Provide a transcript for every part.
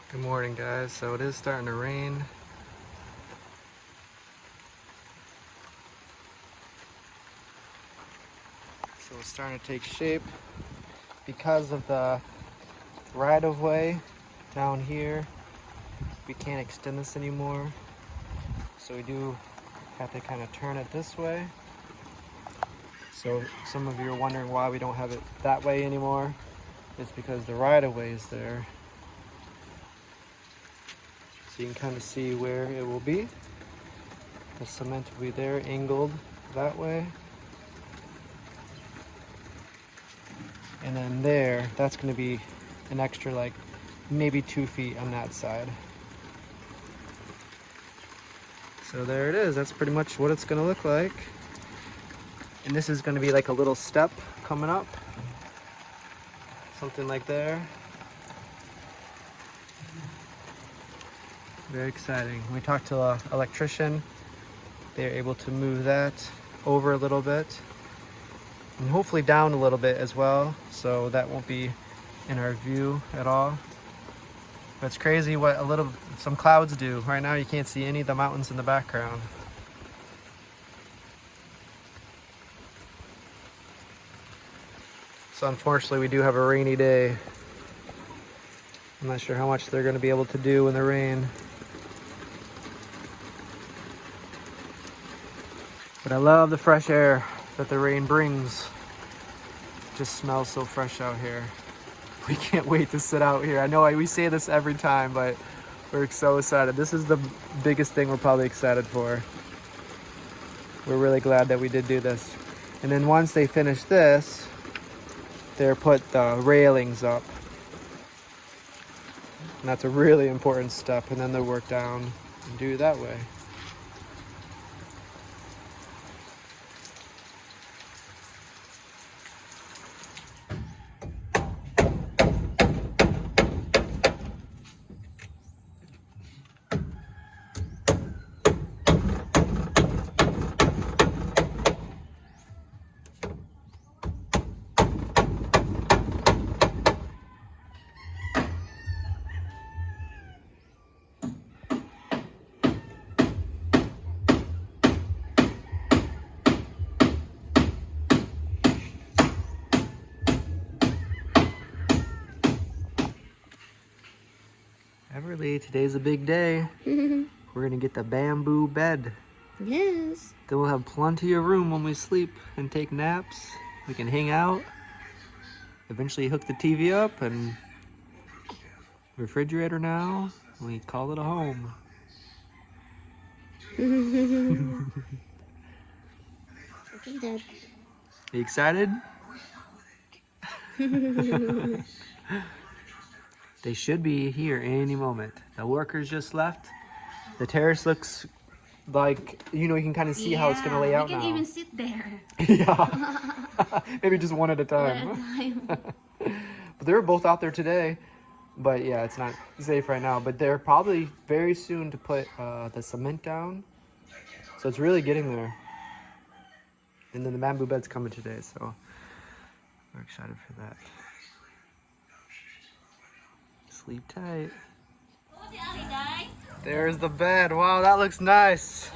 Good morning, guys. So it is starting to rain. So it's starting to take shape because of the right-of-way down here. We can't extend this anymore. So we do have to kind of turn it this way. So some of you are wondering why we don't have it that way anymore. It's because the right-of-way is there. So you can kind of see where it will be. The cement will be there, angled that way. And then there, that's going to be an extra like maybe 2 feet on that side. So there it is. That's pretty much what it's going to look like. And this is going to be like a little step coming up. Something like there. Very exciting. We talked to an electrician. They're able to move that over a little bit. And hopefully down a little bit as well. So that won't be in our view at all. But it's crazy what some clouds do. Right now you can't see any of the mountains in the background. So unfortunately we do have a rainy day. I'm not sure how much they're going to be able to do in the rain. But I love the fresh air that the rain brings. It just smells so fresh out here. We can't wait to sit out here. I know we say this every time, but we're so excited. This is the biggest thing we're probably excited for. We're really glad that we did do this. And then once they finish this, they'll put the railings up. And that's a really important step. And then they'll work down and do it that way. Everly, today's a big day. We're gonna get the bamboo bed. Yes. Then we'll have plenty of room when we sleep and take naps. We can hang out. Eventually hook the TV up and refrigerator now. We call it a home. I think that. Are you excited? They should be here any moment. The workers just left. The terrace looks like, you can kind of see how it's going to lay out now. We can even sit there. Yeah. Maybe just one at a time. But they were both out there today. But yeah, it's not safe right now. But they're probably very soon to put the cement down. So it's really getting there. And then the bamboo bed's coming today. So we're excited for that. Sleep tight. There's the bed. Wow, that looks nice.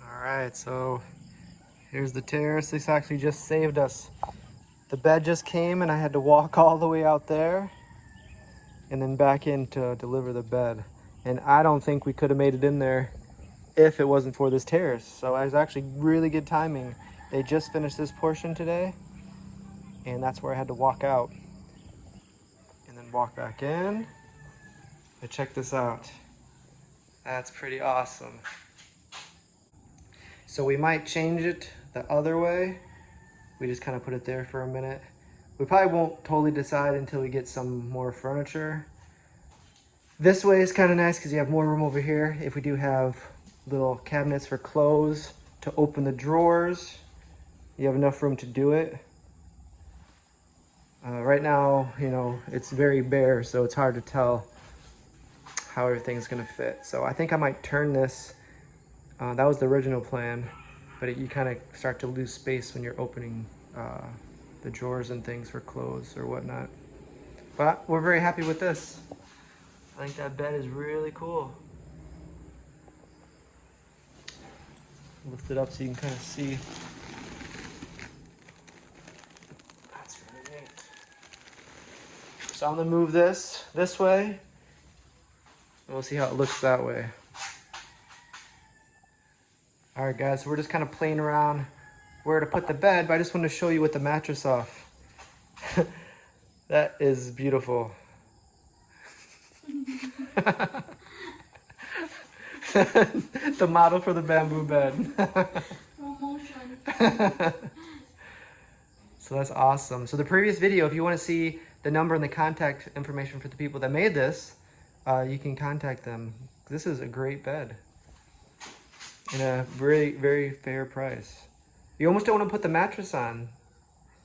All right, so here's the terrace. This actually just saved us. The bed just came and I had to walk all the way out there and then back in to deliver the bed. And I don't think we could have made it in there if it wasn't for this terrace. So it was actually really good timing. They just finished this portion today and that's where I had to walk out and then walk back in. And check this out. That's pretty awesome. So we might change it the other way. We just kind of put it there for a minute. We probably won't totally decide until we get some more furniture. This way is kind of nice because you have more room over here. If we do have little cabinets for clothes to open the drawers, you have enough room to do it. Right now, it's very bare, so it's hard to tell how everything's gonna fit. So I think I might turn this That was the original plan, but you kind of start to lose space when you're opening the drawers and things for clothes or whatnot. But we're very happy with this. I think that bed is really cool. Lift it up so you can kind of see. That's really neat. So I'm gonna move this way, and we'll see how it looks that way. All right, guys, so we're just kind of playing around where to put the bed, but I just wanted to show you with the mattress off. That is beautiful. The model for the bamboo bed. Promotion. So that's awesome. So the previous video, if you want to see the number and the contact information for the people that made this, you can contact them. This is a great bed. And a very, very fair price. You almost don't want to put the mattress on,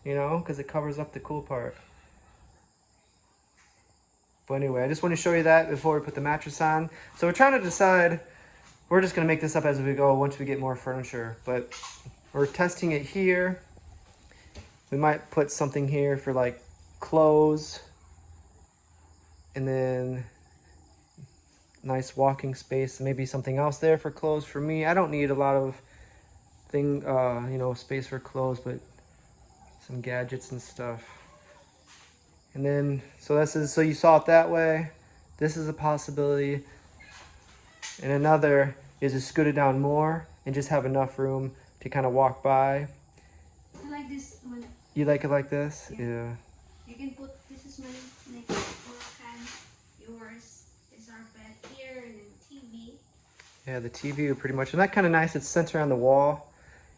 you know, because it covers up the cool part. But anyway, I just want to show you that before we put the mattress on. So we're trying to decide, we're just going to make this up as we go once we get more furniture. But we're testing it here. We might put something here for like clothes. And then nice walking space, maybe something else there for clothes for me. I don't need a lot of space for clothes, but some gadgets and stuff. And then, so you saw it that way. This is a possibility. And another is to scoot it down more and just have enough room to kind of walk by. I like this one. You like it like this? Yeah. You can put, this is my next hand. Yours is our bed here and then TV. Yeah, the TV are pretty much, and that kind of nice. It's centered on the wall.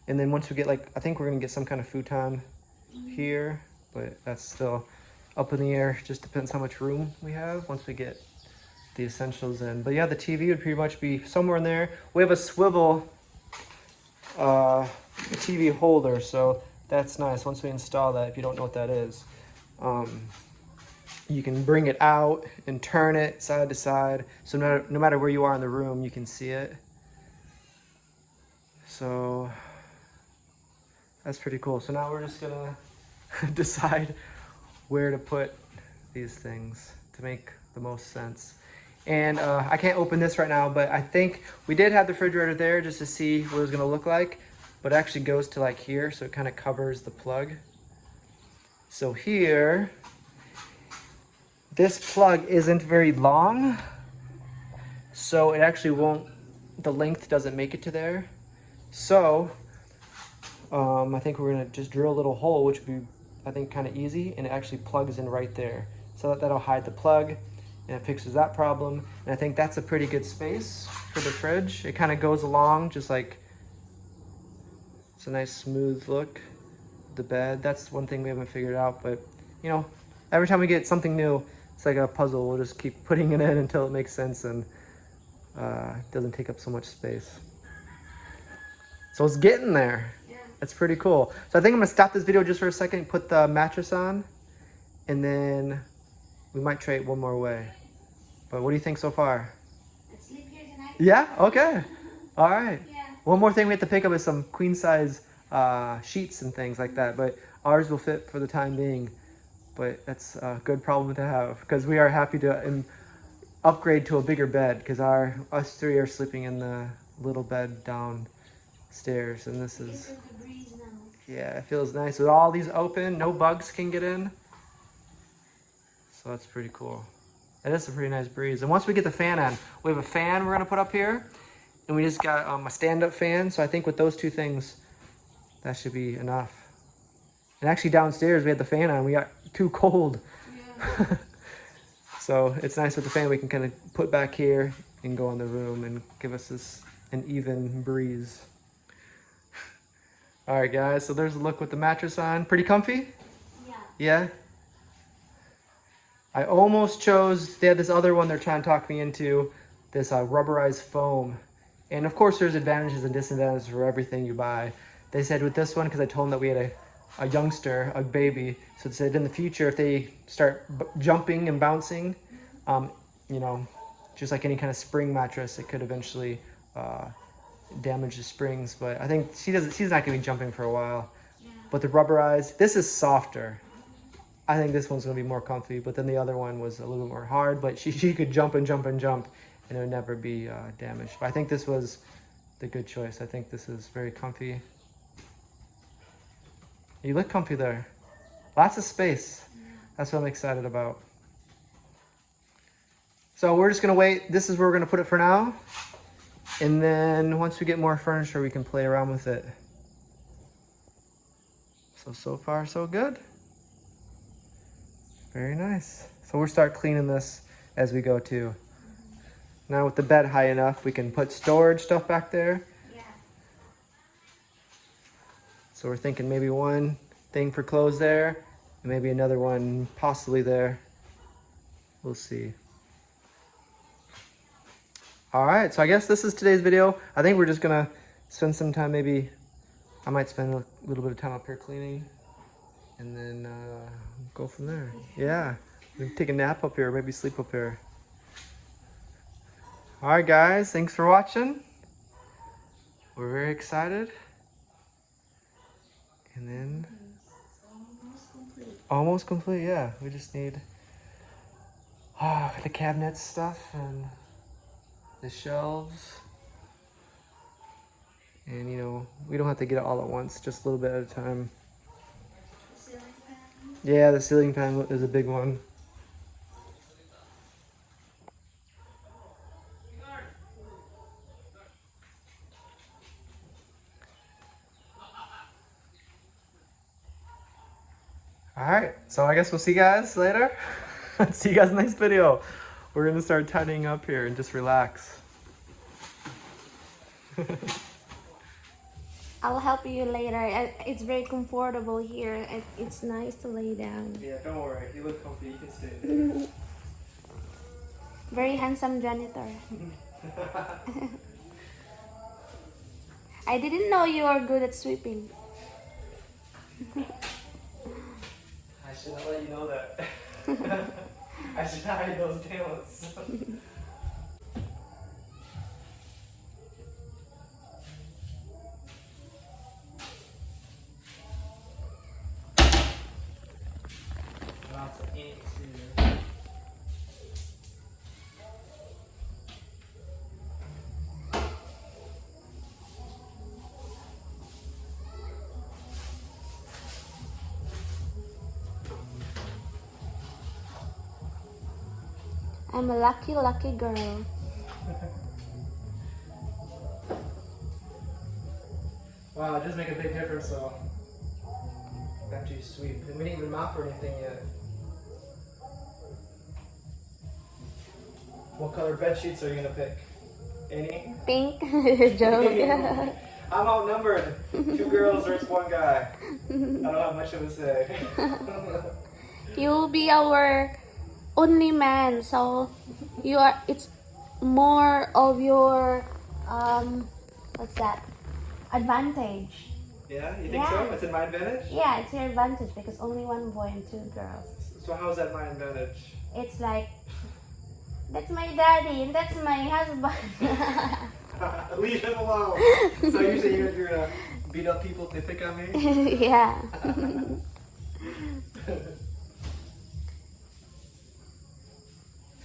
And then once we get I think we're gonna get some kind of futon here, but that's still up in the air. Just depends how much room we have once we get the essentials in. But yeah, the TV would pretty much be somewhere in there. We have a swivel TV holder, so that's nice. Once we install that, if you don't know what that is, you can bring it out and turn it side to side. So no matter where you are in the room, you can see it. So that's pretty cool. So now we're just gonna decide where to put these things to make the most sense. And I can't open this right now, but I think we did have the refrigerator there just to see what it was gonna look like, but it actually goes to like here, so it kind of covers the plug. So here, this plug isn't very long, so it actually won't, the length doesn't make it to there. So I think we're gonna just drill a little hole, which would be, I think, kind of easy, and it actually plugs in right there. So that'll hide the plug, and it fixes that problem. And I think that's a pretty good space for the fridge. It kind of goes along, just like, it's a nice smooth look. The bed, that's one thing we haven't figured out, but you know, every time we get something new, it's like a puzzle. We'll just keep putting it in until it makes sense and doesn't take up so much space. So it's getting there. Yeah. That's pretty cool. So I think I'm gonna stop this video just for a second, put the mattress on, and then we might try it one more way. But what do you think so far? Let's sleep here tonight. Yeah? Okay. All right. Yeah. One more thing we have to pick up is some queen size sheets and things like that, but ours will fit for the time being. But that's a good problem to have, because we are happy to upgrade to a bigger bed, because us three are sleeping in the little bed downstairs, and this is, The breeze now. yeah, it feels nice with all these open, no bugs can get in. So that's pretty cool. It is a pretty nice breeze. And once we get the fan on, we have a fan we're gonna put up here, and we just got a stand-up fan. So I think with those two things, that should be enough. And actually downstairs we had the fan on, we got too cold. Yeah. So it's nice with the fan, we can kind of put back here and go in the room and give us an even breeze. All right, guys, so there's a look with the mattress on. Pretty comfy? Yeah. Yeah? I almost chose, they had this other one they're trying to talk me into, this rubberized foam. And of course there's advantages and disadvantages for everything you buy. They said with this one, because I told them that we had a youngster, a baby, so they said in the future if they start jumping and bouncing, you know, just like any kind of spring mattress, it could eventually damage the springs, but I think she's not gonna be jumping for a while. Yeah. But the rubberized, this is softer. I think this one's gonna be more comfy, but then the other one was a little bit more hard, but she could jump and jump and jump and it would never be damaged. But I think this was the good choice. I think this is very comfy. You look comfy there. Lots of space. That's what I'm excited about. So we're just gonna wait. This is where we're gonna put it for now. And then once we get more furniture, we can play around with it. So far, so good. Very nice. So we'll start cleaning this as we go too. Now with the bed high enough, we can put storage stuff back there. Yeah. So we're thinking maybe one thing for clothes there, and maybe another one possibly there. We'll see. All right, so I guess this is today's video. I think we're just gonna spend some time, maybe I might spend a little bit of time up here cleaning and then go from there. Yeah, maybe take a nap up here, maybe sleep up here. All right, guys, thanks for watching. We're very excited. And then almost complete, yeah. We just need the cabinet stuff and the shelves. And you know, we don't have to get it all at once, just a little bit at a time. The ceiling fan. Yeah, the ceiling fan is a big one. Alright, so I guess we'll see you guys later. See you guys in the next video. We're gonna start tidying up here and just relax. I'll help you later. It's very comfortable here. It's nice to lay down. Yeah, don't worry. You look comfy. You can stay there. Very handsome janitor. I didn't know you are good at sweeping. I should have let you know that. I should hide those talents. Lots of ants here. I'm a lucky, lucky girl. Wow, it does make a big difference though. After you sweep. And we didn't even mop or anything yet. What color bed sheets are you gonna pick? Any? Pink. Joke. I'm outnumbered. 2 girls versus 1 guy. I don't have much of a say. You will be our only man, so it's more of your what's that? Advantage. Yeah, you think so? It's in my advantage? Yeah, it's your advantage because only 1 boy and 2 girls. So how is that my advantage? It's like that's my daddy and that's my husband. Leave him alone. So usually you're gonna beat up people if they pick on me? Yeah.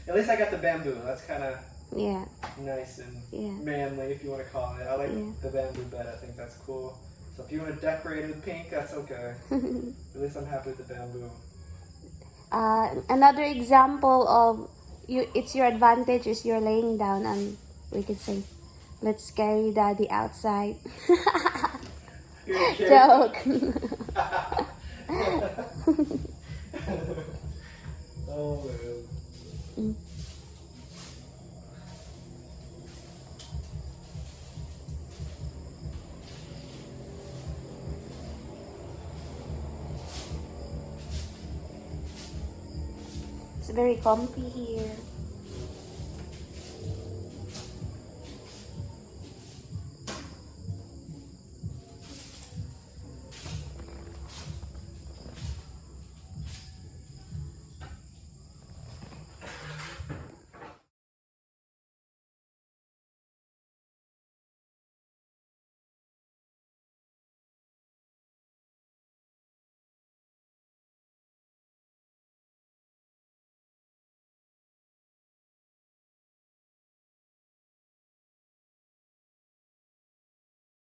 At least I got the bamboo. That's kind of Yeah. nice and Yeah. manly, if you want to call it. I like Yeah. the bamboo bed. I think that's cool. So if you want to decorate it with pink, that's okay. At least I'm happy with the bamboo. Another example of it's your advantage is you're laying down and we could say, let's carry daddy outside. Joke. Oh man. Mm. It's very comfy here.